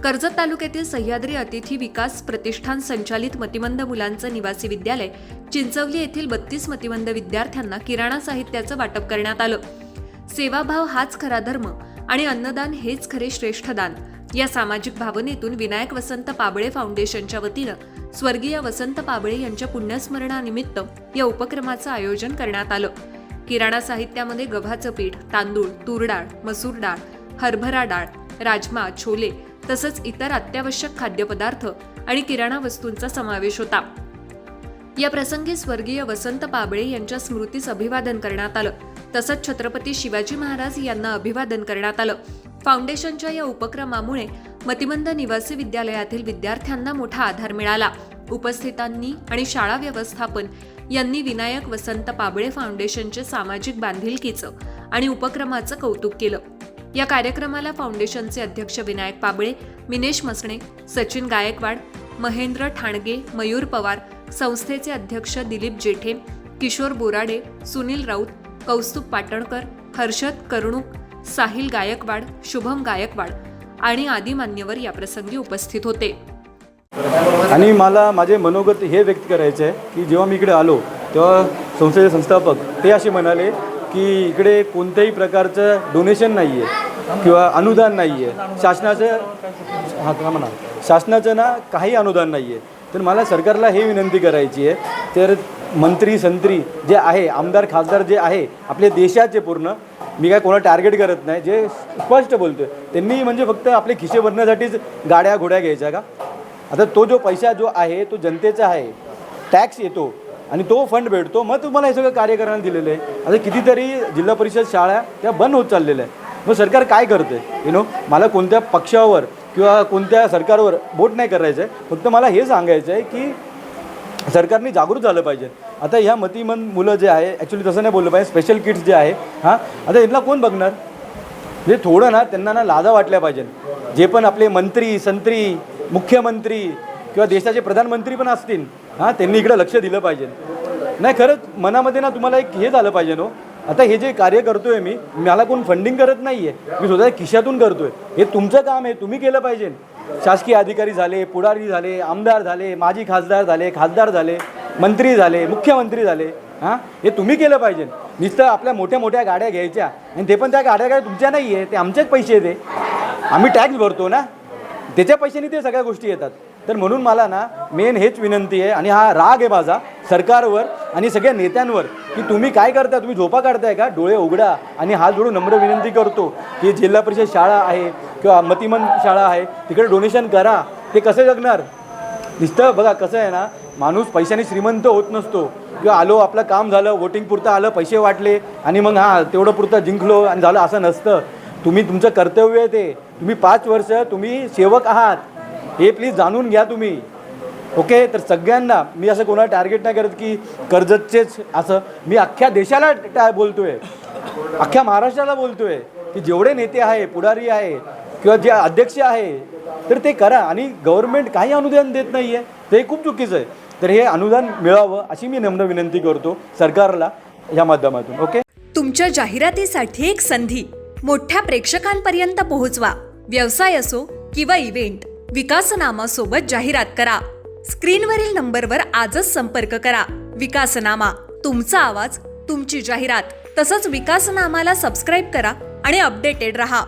कर्जत तालुक्यातील सह्याद्री अतिथी विकास प्रतिष्ठान संचालित मतिमंद मुलांचं निवासी विद्यालय चिंचवली येथील 32 मतिमंद विद्यार्थ्यांना किराणा साहित्याचं वाटप करण्यात आलं। सेवाभाव हाच खरा धर्म आणि अन्नदान हेच खरे श्रेष्ठ दान या सामाजिक भावनेतून विनायक वसंत पाबळे फाउंडेशनच्या वतीनं स्वर्गीय वसंत पाबळे यांच्या पुण्यस्मरणानिमित्त या उपक्रमाचं आयोजन करण्यात आलं। किराणा साहित्यामध्ये गव्हाचं पीठ, तांदूळ, तूर डाळ, मसूर डाळ, हरभरा डाळ, राजमा, छोले तसंच इतर अत्यावश्यक खाद्यपदार्थ आणि किराणा वस्तूंचा समावेश होता। या प्रसंगी स्वर्गीय वसंत पाबळे यांच्या स्मृतीस अभिवादन करण्यात आलं। तसंच छत्रपती शिवाजी महाराज यांना अभिवादन करण्यात आलं। फाउंडेशनच्या या उपक्रमामुळे मतिमंद निवासी विद्यालयातील विद्यार्थ्यांना मोठा आधार मिळाला। उपस्थितांनी आणि शाळा व्यवस्थापन यांनी विनायक वसंत पाबळे फाउंडेशनचे सामाजिक बांधिलकीचं आणि उपक्रमाचं कौतुक केलं। या कार्यक्रमाला फाउंडेशनचे अध्यक्ष विनायक पाबळे, मिनेश मसणे, सचिन गायकवाड, महेंद्र ठाणगे, मयूर पवार, संस्थेचे अध्यक्ष दिलीप जेठे, किशोर बोराडे, सुनील राऊत, कौस्तुभ पाटणकर, हर्षद करुणूक, साहिल गायकवाड, शुभम गायकवाड आणि आदी मान्यवर या प्रसंगी उपस्थित होते। आणि मला माझे मनोगत हे व्यक्त करायचे आहे की जेव्हा मी इकडे आलो तेव्हा संस्थेचे संस्थापक ते असे म्हणाले की इकडे कोणत्याही प्रकारचं डोनेशन नाही आहे किंवा अनुदान नाही आहे, शासनाचं ना काही अनुदान नाही आहे। तर मला सरकारला हे विनंती करायची आहे, तर मंत्री संत्री जे आहे, आमदार खासदार जे आहे आपल्या देशाचे, पूर्ण मी काय कोणा टार्गेट करत नाही, जे स्पष्ट बोलतोय त्यांनी म्हणजे फक्त आपले खिसे भरण्यासाठीच गाड्या घोड्या घ्यायच्या का? आता तो जो पैसा जो आहे तो जनतेचा आहे, टॅक्स येतो आणि तो फंड भेटतो, मग तुम्हाला हे सगळं कार्य करायला दिलेलं आहे। आता कितीतरी जिल्हा परिषद शाळा त्या बंद होत चाललेल्या आहे। मग सरकार काय करते? मला कोणत्या पक्षावर किंवा कोणत्या सरकारवर बोट नाही करायचं आहे, फक्त मला हे सांगायचं आहे की सरकारने जागृत झालं पाहिजे। आता ह्या मतिमंद मुलं जे आहे, ॲक्च्युली तसं नाही बोललं पाहिजे, स्पेशल किड्स जे आहे आता यांना कोण बघणार? म्हणजे थोडं ना त्यांना ना लाजा वाटल्या पाहिजे। जे पण आपले मंत्री संत्री, मुख्यमंत्री किंवा देशाचे प्रधानमंत्री पण असतील त्यांनी इकडे लक्ष दिलं पाहिजे। नाही, खरंच मनामध्ये ना तुम्हाला एक हे झालं पाहिजे नो, आता हे जे कार्य करतोय मी, मला कोण फंडिंग करत नाही आहे, मी स्वतः खिशातून करतोय। हे तुमचं काम आहे, तुम्ही केलं पाहिजे। शासकीय अधिकारी झाले, पुढारी झाले, आमदार झाले, माजी खासदार झाले, खासदार झाले, मंत्री झाले, मुख्यमंत्री झाले, हे तुम्ही केलं पाहिजे। नुसतं आपल्या मोठ्या मोठ्या गाड्या घ्यायच्या आणि ते पण त्या गाड्या काय तुमच्या नाही आहे, ते आमचेच पैसे येते, आम्ही टॅक्स भरतो ना, त्याच्या पैशाने ते सगळ्या गोष्टी येतात। तर म्हणून मला ना मेन हेच विनंती आहे आणि हा राग आहे माझा सरकारवर आणि सगळ्या नेत्यांवर की तुम्ही काय करता, तुम्ही झोपा काढताय का? डोळे उघडा आणि हात जोडून नम्र विनंती करतो की जिल्हा परिषद शाळा आहे किंवा मतिमंद शाळा आहे तिकडे डोनेशन करा। ते कसं जगणार? नुसतं बघा कसं आहे ना, माणूस पैशाने श्रीमंत होत नसतो किंवा आलो आपलं काम झालं, वोटिंग पुरतं आलं, पैसे वाटले आणि मग तेवढं पुरतं जिंकलो आणि झालं, असं नसतं। तुम्ही तुमचं कर्तव्य आहे ते, तुम्ही 5 वर्ष तुम्ही सेवक आहात, हे प्लीज जाणून घ्या तुम्ही। ओके, तर सगळ्यांना मी असं कोणाला टार्गेट नाही करत की कर्जतचेच, असं मी अख्ख्या देशाला बोलतोय, अख्ख्या महाराष्ट्राला बोलतोय की जेवढे नेते आहे, पुढारी आहे किंवा जे अध्यक्ष आहे तर ते करा। आणि गव्हर्नमेंट काही अनुदान देत नाही आहे, ते खूप चुकीचं आहे। तर हे अनुदान मिळावं अशी मी नम्र विनंती करतो सरकारला या माध्यमातून। ओके, तुमच्या जाहिरातीसाठी एक संधी मोठ्या प्रेक्षकांपर्यंत पोहोचवा। व्यवसाय असो किंवा इव्हेंट, विकासनामासोबत जाहिरात करा। स्क्रीनवरील नंबरवर आजच संपर्क करा। विकासनामा, तुमचा आवाज, तुमची जाहिरात। तसंच विकासनामाला सबस्क्राईब करा आणि अपडेटेड रहा।